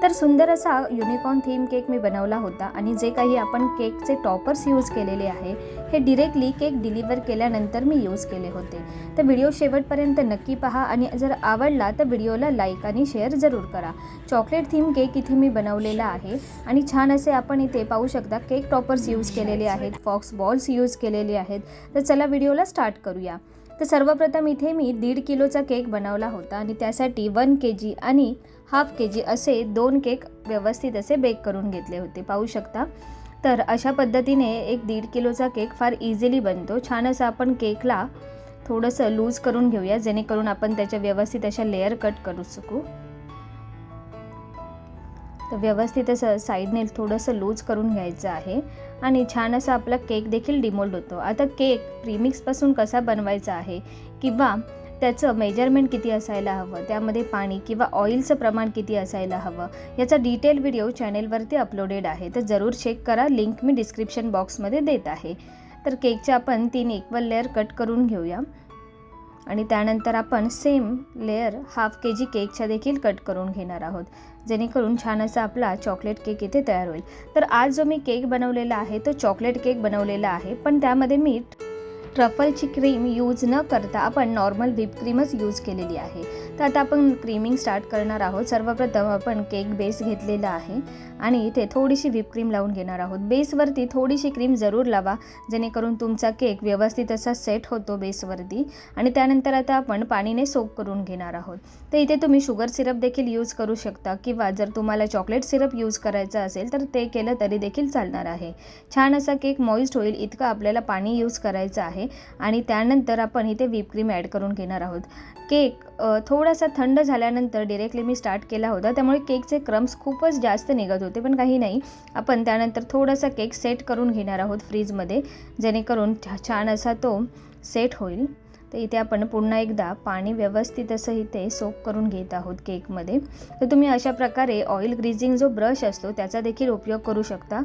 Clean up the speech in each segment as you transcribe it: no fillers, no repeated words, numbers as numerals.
तर सुंदर असा युनिकॉर्न थीम केक मी बनवला होता आणि जे काही आपण केकचे टॉपर्स यूज केलेले आहे हे डिरेक्टली केक डिलिव्हर केल्यानंतर मी यूज केले होते। तर व्हिडिओ शेवटपर्यंत नक्की पहा आणि जर आवडला तर व्हिडिओला लाईक आणि शेअर जरूर करा। चॉकलेट थीम केक इथे मी बनवलेला आहे आणि छान असे आपण इथे पाहू शकता केक टॉपर्स यूज केलेले आहेत, फॉक्स बॉल्स यूज केलेले आहेत। तर चला व्हिडिओला स्टार्ट करूया। तर सर्वप्रथम इथे मी 1.5 किलोचा केक बनवला होता आणि त्यासाठी 1 kg आणि हाफ kg असे 2 केक व्यवस्थित असे बेक करून घेतले होते, पाहू शकता। तर अशा पद्धतीने एक 1.5 किलोचा केक फार इझिली बनतो। छान असं आपण केकला थोडंसं लूज करून घेऊया जेणेकरून आपण त्याच्या व्यवस्थित अशा लेयर कट करू शकू। तर व्यवस्थित असं साईडने थोडंसं लूज करून घ्यायचं आहे आणि छान असा आपला केक देखील डिमोल्ड होतो। आता केक प्रीमिक्सपासून कसा बनवायचा आहे किंवा त्याचं मेजरमेंट किती असायला हवं, त्यामध्ये पाणी किंवा ऑइलचं प्रमाण किती असायला हवं याचा डिटेल व्हिडिओ चॅनेलवरती अपलोडेड आहे, तर जरूर चेक करा। लिंक मी डिस्क्रिप्शन बॉक्समध्ये देत आहे। तर केकचे आपण 3 इक्वल लेअर कट करून घेऊया आणि त्यानंतर आपण सेम लेअर हाफ kg केकच्या देखील कट करून घेणार आहोत जेणेकरून छान असा आपला चॉकलेट केक इथे तयार होईल। तर आज जो मी केक बनवलेला आहे तो चॉकलेट केक बनवलेला आहे, पण त्यामध्ये मी ट्रफलची क्रीम यूज न करता आपण नॉर्मल व्हिप क्रीमच यूज केलेली आहे। तर आता आपण क्रीमिंग स्टार्ट करणार आहोत। सर्वप्रथम आपण केक बेस घेतलेला आहे आणि इथे थोडीशी व्हिप क्रीम लावून घेणार आहोत। बेसवरती थोडीशी क्रीम जरूर लावा जेणेकरून तुमचा केक व्यवस्थित असा सेट होतो बेसवरती। आणि त्यानंतर आता आपण पाणीने सोक करून घेणार आहोत। तर इथे तुम्ही शुगर सिरप देखील यूज करू शकता किंवा जर तुम्हाला चॉकलेट सिरप यूज करायचं असेल तर ते केलं तरी देखील चालणार आहे। छान असा केक मॉइस्ट होईल इतकं आपल्याला पाणी यूज करायचं आहे आणि त्यानंतर आपण इथे व्हिप क्रीम ॲड करून घेणार आहोत। केक थोडासा थंड झाल्यानंतर डिरेक्टली मी स्टार्ट केला होता, त्यामुळे केकचे क्रम्स खूपच जास्त निघत होते, पण काही नाही, आपण त्यानंतर थोडासा केक सेट करून घेणार आहोत फ्रीजमध्ये जेणेकरून छान असा तो सेट होईल। तर इथे आपण पुन्हा एकदा पाणी व्यवस्थित असं इथे सोक करून घेत आहोत केकमध्ये। तर तुम्ही अशा प्रकारे ऑइल ग्रीजिंग जो ब्रश असतो त्याचा देखील उपयोग करू शकता,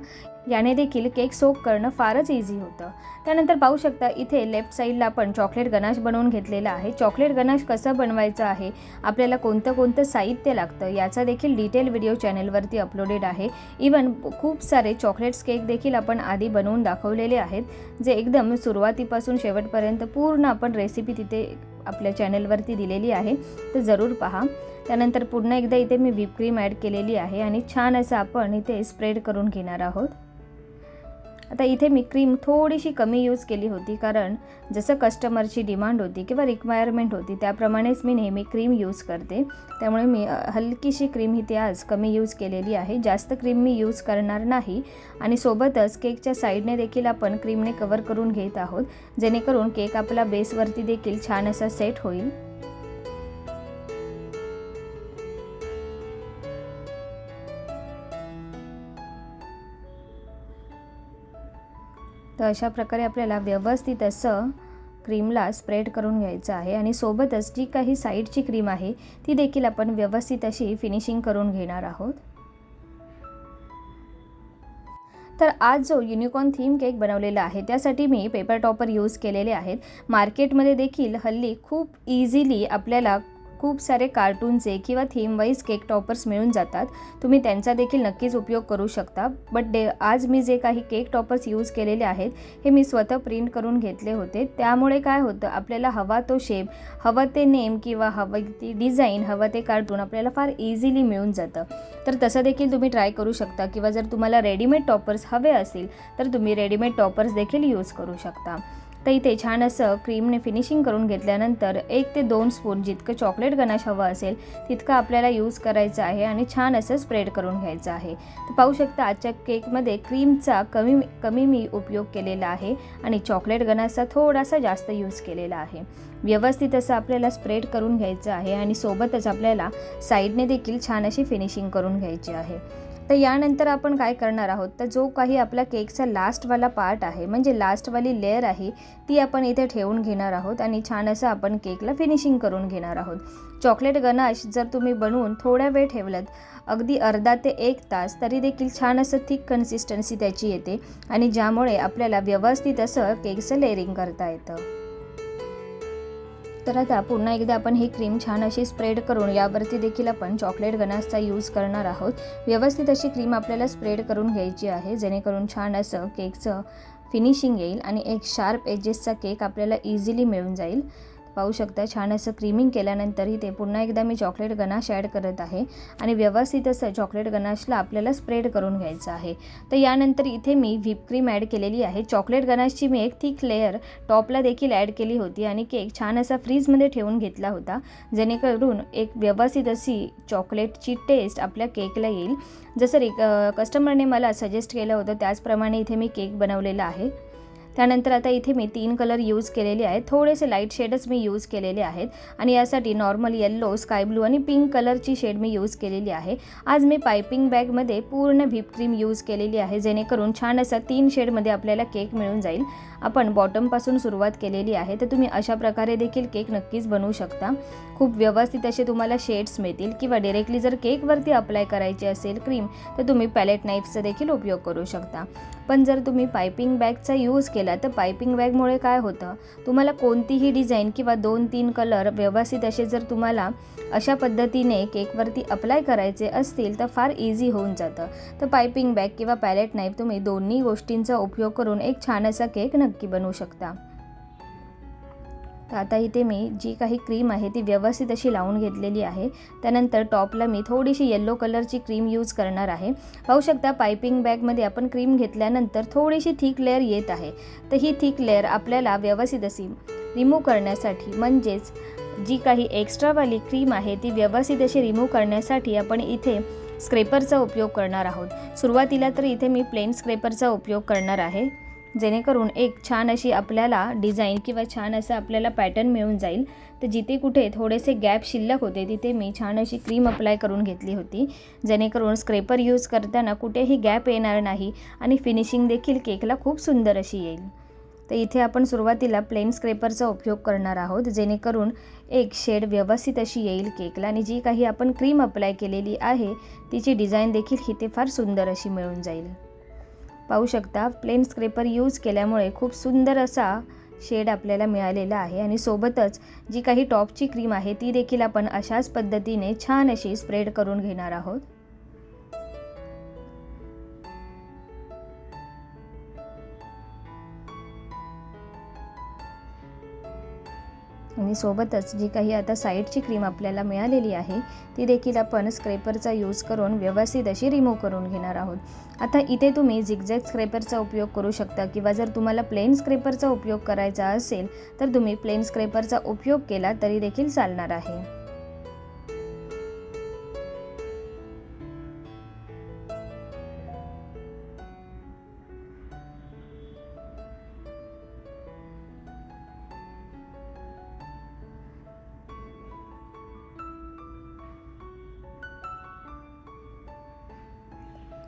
याने देखील केक सोक करणं फारच इझी होतं। त्यानंतर पाहू शकता इथे लेफ्ट साईडला आपण चॉकलेट गनाश बनवून घेतलेला आहे। चॉकलेट गनाश कसं बनवायचं आहे, आपल्याला कोणतं साहित्य लागतं याचा देखील डिटेल व्हिडिओ चॅनेलवरती अपलोडेड आहे। इवन खूप सारे चॉकलेट्स केक देखील आपण आधी बनवून दाखवलेले आहेत, जे एकदम सुरुवातीपासून शेवटपर्यंत पूर्ण आपण रेसिपी तिथे आपल्या चॅनेलवरती दिलेली आहे, तर जरूर पहा। त्यानंतर पुन्हा एकदा इथे मी व्हिप क्रीम ॲड केलेली आहे आणि छान असं आपण इथे स्प्रेड करून घेणार आहोत। आता इथे मी क्रीम थोडीशी कमी यूज केली होती, कारण जसं कस्टमरची डिमांड होती किंवा रिक्वायरमेंट होती त्याप्रमाणेच मी नेहमी क्रीम यूज करते, त्यामुळे मी हलकीशी क्रीम इथे आज कमी यूज केलेली आहे। जास्त क्रीम मी यूज करणार नाही आणि सोबतच केकच्या साईडने देखील आपण क्रीमने कवर करून घेत आहोत जेणेकरून केक आपला बेसवरती देखील छान असा सेट होईल। तर अशा प्रकारे आपल्याला व्यवस्थित असं क्रीमला स्प्रेड करून घ्यायचं आहे आणि सोबतच जी काही साईडची क्रीम आहे ती देखील आपण व्यवस्थित अशी फिनिशिंग करून घेणार आहोत। तर आज जो युनिकॉर्न थीम केक बनवलेला आहे त्यासाठी मी पेपर टॉपर यूज केलेले आहेत। मार्केटमध्ये देखील हल्ली खूप इझिली आपल्याला खूप सारे कार्टूनचे किंवा थीम वाईज केक टॉपर्स मिळून जातात, तुम्ही त्यांचा देखील नक्कीच उपयोग करू शकता। बट आज मी जे काही केक टॉपर्स यूज केलेले आहेत हे मी स्वतः प्रिंट करून घेतले होते, त्यामुळे काय होतं आपल्याला हवा तो शेप, हवं ते नेम किंवा हवं ती डिझाईन, हवं ते कार्टून आपल्याला फार इझिली मिळून जातं। तर तसं देखील तुम्ही ट्राय करू शकता किंवा जर तुम्हाला रेडीमेड टॉपर्स हवे असतील तर तुम्ही रेडीमेड टॉपर्स देखील यूज करू शकता। तर इथे छान असं क्रीमने फिनिशिंग करून घेतल्यानंतर 1 ते 2 स्पून जितकं चॉकलेट गनाश हवं असेल तितकं आपल्याला यूज करायचं आहे आणि छान असं स्प्रेड करून घ्यायचं आहे। तर पाहू शकता आजच्या केकमध्ये क्रीमचा कमी मी उपयोग केलेला आहे आणि चॉकलेट गनाशचा थोडासा जास्त यूज केलेला आहे। व्यवस्थित असं आपल्याला स्प्रेड करून घ्यायचं आहे आणि सोबतच आपल्याला साईडने देखील छान अशी फिनिशिंग करून घ्यायची आहे। तर यानंतर आपण काय करणार आहोत, तर जो काही आपला केकचा लास्टवाला पार्ट आहे म्हणजे लास्टवाली लेअर आहे ती आपण इथे ठेवून घेणार आहोत आणि छान असं आपण केकला फिनिशिंग करून घेणार आहोत। चॉकलेट गनाश जर तुम्ही बनवून थोडा वेळ ठेवलात, अगदी अर्धा ते 1 तास, तरी देखील छान असं थिक कन्सिस्टन्सी त्याची येते आणि ज्यामुळे आपल्याला व्यवस्थित असं केकचं लेअरिंग करता येतं। तर आता पुन्हा एकदा आपण ही क्रीम छान अशी स्प्रेड करून यावरती देखील आपण चॉकलेट गनाशचा यूज करणार आहोत. व्यवस्थित अशी क्रीम आपल्याला स्प्रेड करून घ्यायची आहे, जेणेकरून छान असं केकचं फिनिशिंग येईल आणि एक शार्प एजेसचा केक आपल्याला इझिली मिळून जाईल. पाहू शकता छान असं क्रीमिंग केल्यानंतर इथे पुन्हा एकदा मी चॉकलेट गनाश ॲड करत आहे आणि व्यवस्थित असं चॉकलेट गनाशला आपल्याला स्प्रेड करून घ्यायचं आहे. तर यानंतर इथे मी व्हिप क्रीम ॲड केलेली आहे. चॉकलेट गनाशची मी एक थिक लेअर टॉपला देखील ॲड केली होती आणि केक छान असा फ्रीजमध्ये ठेवून घेतला होता, जेणेकरून एक व्यवस्थित अशी चॉकलेटची टेस्ट आपल्या केकला येईल. जसं कस्टमरने मला सजेस्ट केलं होतं त्याचप्रमाणे इथे मी केक बनवलेला आहे. त्यानंतर आता इथे मी 3 कलर यूज केलेले आहेत. थोडेसे लाईट शेडच मी यूज केलेले आहेत आणि यासाठी नॉर्मल येल्लो, स्काय ब्लू आणि पिंक कलरची शेड मी यूज केलेली आहे. आज मी पायपिंग बॅगमध्ये पूर्ण व्हिप क्रीम यूज केलेली आहे, जेणेकरून छान असा 3 शेडमध्ये आपल्याला केक मिळून जाईल. आपण बॉटमपासून सुरुवात केलेली आहे, तर तुम्ही अशा प्रकारे देखील केक नक्कीच बनवू शकता. खूप व्यवस्थित असे तुम्हाला शेड्स मिळतील. किंवा डायरेक्टली जर केकवरती अप्लाय करायची असेल क्रीम तर तुम्ही पॅलेट नाईफचा देखील उपयोग करू शकता. पण जर तुम्ही पायपिंग बॅगचा यूज केला तर पायपिंग बॅगमुळे काय होतं, तुम्हाला कोणतीही डिझाईन किंवा 2-3 कलर व्यवस्थित असे जर तुम्हाला अशा पद्धतीने केकवरती अप्लाय करायचे असतील तर फार इझी होऊन जातं. तर पायपिंग बॅग किंवा पॅलेट नाईफ तुम्ही दोन्ही गोष्टींचा उपयोग करून एक छान असा केक नक्की बनवू शकता. तर आता इथे मी जी काही क्रीम आहे ती व्यवस्थित अशी लावून घेतलेली आहे. त्यानंतर टॉपला मी थोडीशी येल्लो कलरची क्रीम यूज करणार आहे. पाहू शकता पायपिंग बॅगमध्ये आपण क्रीम घेतल्यानंतर थोडीशी थिक लेअर येत आहे. तर ही थिक लेअर आपल्याला व्यवस्थित अशी रिमूव्ह करण्यासाठी, म्हणजेच जी काही एक्स्ट्रावाली क्रीम आहे ती व्यवस्थित अशी रिमूव्ह करण्यासाठी आपण इथे स्क्रेपरचा उपयोग करणार आहोत. सुरुवातीला तर इथे मी प्लेन स्क्रेपरचा उपयोग करणार आहे, जेणेकरून एक छान अशी आपल्याला डिझाईन किंवा छान असं आपल्याला पॅटर्न मिळून जाईल. तर जिथे कुठे थोडेसे गॅप शिल्लक होते तिथे मी छान अशी क्रीम अप्लाय करून घेतली होती, जेणेकरून स्क्रेपर यूज करताना कुठेही गॅप येणार नाही आणि फिनिशिंग देखील केकला खूप सुंदर अशी येईल. तर इथे आपण सुरुवातीला प्लेन स्क्रेपरचा उपयोग करणार आहोत, जेणेकरून एक शेड व्यवस्थित अशी येईल केकला आणि जी काही आपण क्रीम अप्लाय केलेली आहे तिची डिझाईन देखील इथे फार सुंदर अशी मिळून जाईल. पाहू शकता प्लेन स्क्रेपर यूज केल्यामुळे खूप सुंदर असा शेड आपल्याला मिळालेला आहे आणि सोबतच जी काही टॉपची क्रीम आहे ती देखील आपण अशाच पद्धतीने छान अशी स्प्रेड करून घेणार आहोत. आणि सोबतच जी काही आता साईडची क्रीम आपल्याला मिळालेली आहे ती देखील आपण स्क्रेपरचा यूज करून व्यवस्थित अशी रिमूव्ह करून घेणार आहोत. आता इथे तुम्ही झिगझॅग स्क्रेपरचा उपयोग करू शकता किंवा जर तुम्हाला प्लेन स्क्रेपरचा उपयोग करायचा असेल तर तुम्ही प्लेन स्क्रेपरचा उपयोग केला तरी देखील चालणार आहे.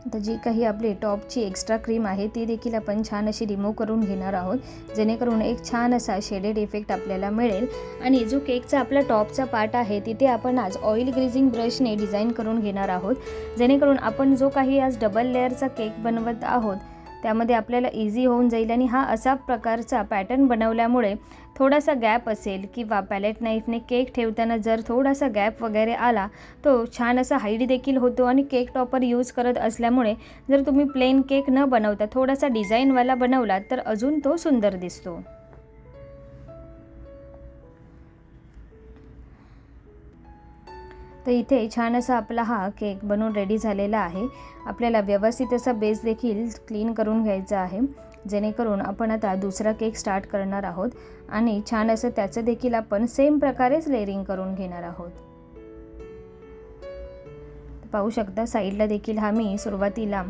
आता जी काही आपली टॉपची एक्स्ट्रा क्रीम आहे ती देखील आपण छान अशी रिमूव्ह करून घेणार आहोत, जेणेकरून एक छान असा शेडेड इफेक्ट आपल्याला मिळेल. आणि जो केकचा आपला टॉपचा पार्ट आहे तिथे आपण आज ऑइल ग्रीजिंग ब्रशने डिझाईन करून घेणार आहोत, जेणेकरून आपण जो काही आज डबल लेअरचा केक बनवत आहोत त्यामध्ये आपल्याला इझी होऊन जाईल. आणि हा असा प्रकारचा पॅटर्न बनवल्यामुळे थोडासा गॅप असेल किंवा पॅलेट नाईफने केक ठेवताना जर थोडासा गॅप वगैरे आला तो छान असा हाईड देखील होतो. आणि केक टॉपर यूज करत असल्यामुळे जर तुम्ही प्लेन केक न बनवता थोडासा डिझाईनवाला बनवला तर अजून तो सुंदर दिसतो. तर इथे छान असा आपला हा केक बनवून रेडी झालेला आहे. आपल्याला व्यवस्थित असा बेस देखील क्लीन करून घ्यायचा आहे, जेणेकरून आपण आता दुसरा केक स्टार्ट करणार आहोत आणि छान असं त्याचं देखील आपण सेम प्रकारेच लेअरिंग करून घेणार आहोत. पाहू शकता साईडला देखील हा मी सुरुवातीला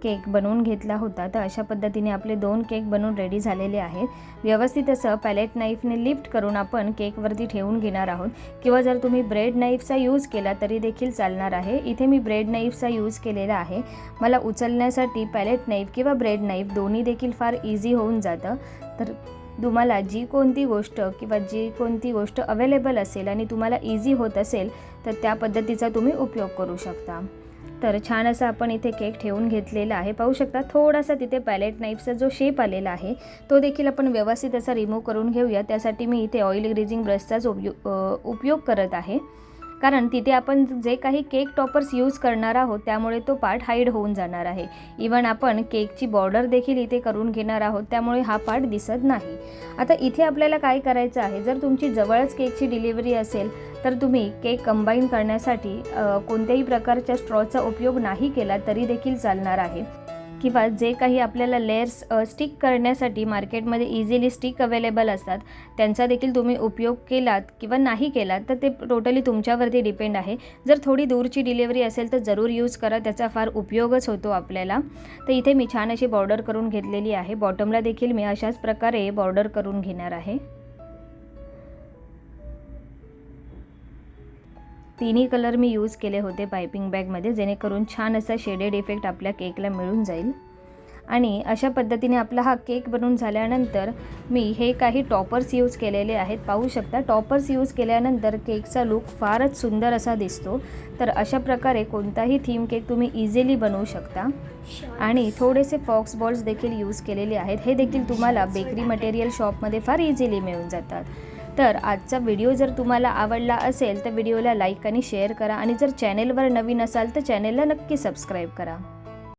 केक बनवून घेतला होता. तर अशा पद्धतीने आपले 2 केक बनवून रेडी झालेले आहेत. व्यवस्थित असं पॅलेट नाईफने लिफ्ट करून आपण केकवरती ठेवून घेणार आहोत किंवा जर तुम्ही ब्रेड नाईफचा यूज केला तरी देखील चालणार आहे. इथे मी ब्रेड नाईफचा यूज केलेला आहे. मला उचलण्यासाठी पॅलेट नाईफ किंवा ब्रेड नाईफ दोन्ही देखील फार इझी होऊन जातं. तर तुम्हाला जी कोणती गोष्ट अवेलेबल असेल आणि तुम्हाला इझी होत असेल तर त्या पद्धतीचा तुम्ही उपयोग करू शकता. तर छान असा आपण इथे केक ठेवून घेतलेला आहे. पाहू शकता थोडासा तिथे पॅलेट नाईफचा जो शेप आलेला आहे तो देखील आपण व्यवस्थित असा रिमूव्ह करून घेऊया. त्यासाठी मी इथे ऑइल ग्रीजिंग ब्रशचाच उपयोग करत आहे, कारण तिथे आपण जे काही केक टॉपर्स यूज करणार आहोत त्यामुळे तो पार्ट हाईड होऊन जाणार आहे. इवन आपण केकची बॉर्डर देखील इथे करून घेणार आहोत, त्यामुळे हा पार्ट दिसत नाही. आता इथे आपल्याला काय करायचं आहे, जर तुमची जवळच केकची डिलिव्हरी असेल तर तुम्ही केक कंबाईन करण्यासाठी कोणत्याही प्रकारच्या स्ट्रॉचा उपयोग नाही केला तरी देखील चालणार आहे, किंवा जे काही आपल्याला लेयर्स स्टिक करण्यासाठी मार्केटमध्ये इझिली स्टिक अवेलेबल असतात त्यांचा देखील तुम्ही उपयोग केलात किंवा नाही केलात तर ते टोटली तुमच्यावरती डिपेंड आहे. जर थोडी दूरची डिलिव्हरी असेल तर जरूर यूज करा, त्याचा फार उपयोगच होतो आपल्याला. तर इथे मी छान अशी बॉर्डर करून घेतलेली आहे. बॉटमला देखील मी अशाच प्रकारे बॉर्डर करून घेणार आहे. तिन्ही कलर मी यूज केले होते पायपिंग बॅगमध्ये, जेणेकरून छान असा शेडेड इफेक्ट आपल्या केकला मिळून जाईल. आणि अशा पद्धतीने आपला हा केक बनवून झाल्यानंतर मी हे काही टॉपर्स यूज केलेले आहेत. पाहू शकता टॉपर्स यूज केल्यानंतर केकचा लुक फारच सुंदर असा दिसतो. तर अशा प्रकारे कोणताही थीम केक तुम्ही इझिली बनवू शकता. आणि थोडेसे फॉक्स बॉल्स देखील यूज केलेले आहेत. हे देखील तुम्हाला बेकरी मटेरियल शॉपमध्ये फार इझिली मिळून जातात. तर आजचा व्हिडिओ जर तुम्हाला आवडला असेल तर व्हिडिओला लाईक आणि शेअर करा, आणि जर चॅनेलवर नवीन असाल तर चॅनेलला नक्की सबस्क्राईब करा.